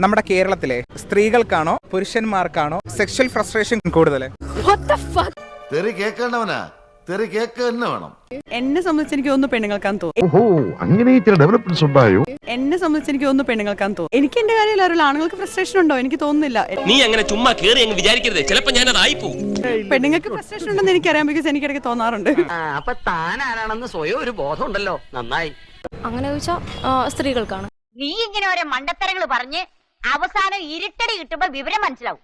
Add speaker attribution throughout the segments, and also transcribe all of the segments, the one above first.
Speaker 1: നമ്മുടെ കേരളത്തിലെ സ്ത്രീകൾക്കാണോ പുരുഷന്മാർക്കാണോ sexual frustration കൂടുതൽ?
Speaker 2: തെറി കേൾക്കേണ്ടവനാ, തെറി കേൾക്കുക തന്നെ വേണം.
Speaker 3: എന്നെ സംബന്ധിച്ച് എനിക്ക് തോന്നുന്നു പെണ്ണുങ്ങൾക്കാന്ന് തോന്നുന്നു.
Speaker 4: ഓഹോ, അങ്ങനെ ചില ഡെവലപ്മെന്റ്സ് ഉണ്ടായോ?
Speaker 3: എന്നെ സംബന്ധിച്ച് എനിക്ക് തോന്നുന്നു പെണ്ണുങ്ങൾക്കാന്ന് തോന്നുന്നു. എനിക്ക് എന്റെ കാര്യമില്ല, അറിയില്ല. ആണുങ്ങൾക്ക് ഫ്രസ്ട്രേഷൻ ഉണ്ടോ? എനിക്ക് തോന്നുന്നില്ല.
Speaker 5: നീ അങ്ങനെ ചുമ്മാ കേറി അങ്ങ് വിചാരിക്കരുത്, ചിലപ്പോ ഞാൻ അതായി പോകും.
Speaker 3: പെണ്ണുങ്ങൾക്ക് ഫ്രസ്ട്രേഷൻ ഉണ്ടെന്ന് എനിക്കറിയാം, ബിക്കോസ് എനിക്കിടയ്ക്ക് തോന്നാറുണ്ട്.
Speaker 6: അപ്പൊ താൻ ആരാണെന്ന് സ്വയം ഒരു ബോധം ഉണ്ടല്ലോ, നന്നായി.
Speaker 7: അങ്ങനെ ചോദിച്ചാൽ സ്ത്രീകൾക്കാണ്.
Speaker 8: നീ ഇങ്ങനെ ഓരോ മണ്ടത്തരങ്ങൾ പറഞ്ഞ് അവസാനം ഇരുട്ടടി കിട്ടുമ്പോ വിവരം മനസ്സിലാവും.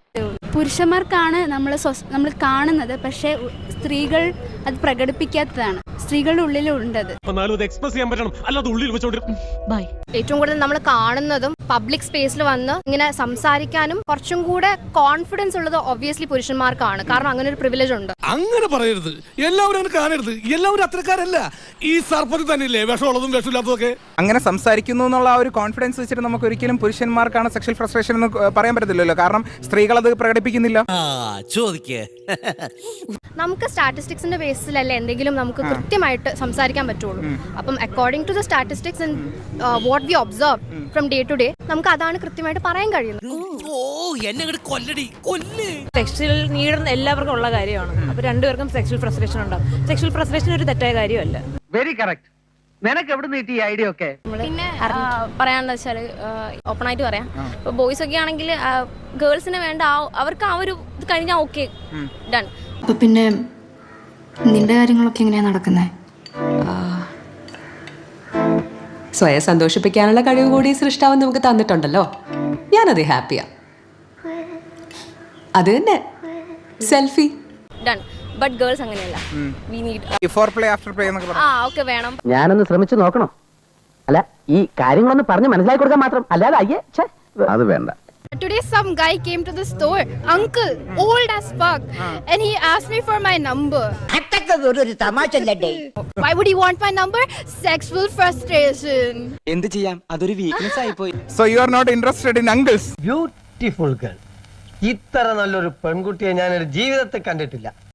Speaker 7: പുരുഷന്മാർക്കാണ് നമ്മൾ കാണുന്നത്, പക്ഷേ സ്ത്രീകൾ അത് പ്രകടിപ്പിക്കാത്തതാണ്. സ്ത്രീകളുടെ ഉള്ളിലുണ്ടത്.
Speaker 9: ഏറ്റവും കൂടുതൽ നമ്മൾ കാണുന്നതും പബ്ലിക് സ്പേസിൽ വന്ന് ഇങ്ങനെ സംസാരിക്കാനും കുറച്ചും കൂടെ കോൺഫിഡൻസ് ഉള്ളത് ഒബ്വിയസ്ലി പുരുഷന്മാർക്കാണ്. കാരണം അങ്ങനെ ഒരു പ്രിവിലേജ് ഉണ്ട്.
Speaker 10: അങ്ങനെ പറയരുത്, എല്ലാവരും അങ്ങനെ കാണരുത്. എല്ലാവരും അത്രക്കാരല്ല. ഈ സർപ്പത്തിൽ തന്നെയില്ലേ വിഷമുള്ളതും വിഷമില്ലാത്തതൊക്കെ.
Speaker 1: അങ്ങനെ സംസാരിക്കുന്നു എന്നുള്ള ആ ഒരു കോൺഫിഡൻസ് വെച്ചിട്ട് നമുക്ക് ഒരിക്കലും പുരുഷന്മാർക്കാണ് സെക്ഷൽ ഫ്രസ്ട്രേഷൻ എന്ന് പറയാൻ പറ്റത്തില്ലല്ലോ. കാരണം സ്ത്രീകൾ അത് പ്രകടിപ്പിക്കുന്നില്ല.
Speaker 9: നമുക്ക് സ്റ്റാറ്റിസ്റ്റിക്സിന്റെ ബേസിലല്ലേ എന്തെങ്കിലും നമുക്ക് കൃത്യമായിട്ട് സംസാരിക്കാൻ പറ്റുള്ളൂ. അപ്പം according to the statistics and what we observe from day to day നമുക്ക് അതാണ് കൃത്യമായിട്ട് പറയാൻ കഴിയുന്നത്.
Speaker 11: സെക്ഷൽ നീഡ് എല്ലാവർക്കും ഉള്ള കാര്യമാണ്. അപ്പൊ രണ്ടുപേർക്കും സെക്ഷൽ ഫ്രസ്ട്രേഷൻ ഉണ്ടാവും. സെക്ഷൽ ഫ്രസ്ട്രേഷൻ ഒരു തെറ്റായ കാര്യമല്ല.
Speaker 6: Very correct. നിനക്ക് എവിടെ നിന്ന് ഈ ഐഡിയ ഒക്കെ?
Speaker 7: പിന്നെ പറയാനുള്ള വെച്ചാല് ഓപ്പൺ ആയിട്ട് പറയാം. ഇപ്പൊ ബോയ്സ് ഒക്കെ ആണെങ്കിൽ ഗേൾസിന് വേണ്ട അവർക്ക് ആ ഒരു ഇത് കഴിഞ്ഞാൽ ഓക്കെ ഡൺ.
Speaker 12: അപ്പൊ പിന്നെ നിന്റെ കാര്യങ്ങളൊക്കെ എങ്ങനെയാ നടക്കുന്നത്?
Speaker 11: സ്വയം സന്തോഷിപ്പിക്കാനുള്ള കഴിവ് കൂടി സൃഷ്ടാവ് നമുക്ക് തന്നിട്ടുണ്ടല്ലോ. ഞാനത് ഹാപ്പിയാ. അത് തന്നെ സെൽഫി
Speaker 7: ഡൺ. ബട്ട് ഗേൾസ് അങ്ങനെയല്ല. We need
Speaker 1: before play after play എന്നൊക്കെ പറഞ്ഞു.
Speaker 7: ഓക്കെ വേണം.
Speaker 6: ഞാനൊന്ന് ശ്രമിച്ചു നോക്കണം. അല്ല, ഈ കാര്യങ്ങളൊന്ന് പറഞ്ഞ് മനസ്സിലാക്കി കൊടുക്കാൻ മാത്രം, അല്ലാതെ അയ്യേ
Speaker 4: അത് വേണ്ട.
Speaker 9: Today some guy came to the store, uncle, old as fuck, and he asked me for my number.
Speaker 6: ഒരു തമാശല്ലേ?
Speaker 9: Why would he want my number? Sexual frustration.
Speaker 6: എന്ത് ചെയ്യാം, അതൊരു വീക്ക്നെസ് ആയി പോയി.
Speaker 1: So you are not interested in uncles?
Speaker 6: Beautiful girl. ഇത്ര നല്ലൊരു പെൺകുട്ടിയെ ഞാൻ ഒരു ജീവിതത്തിൽ കണ്ടിട്ടില്ല.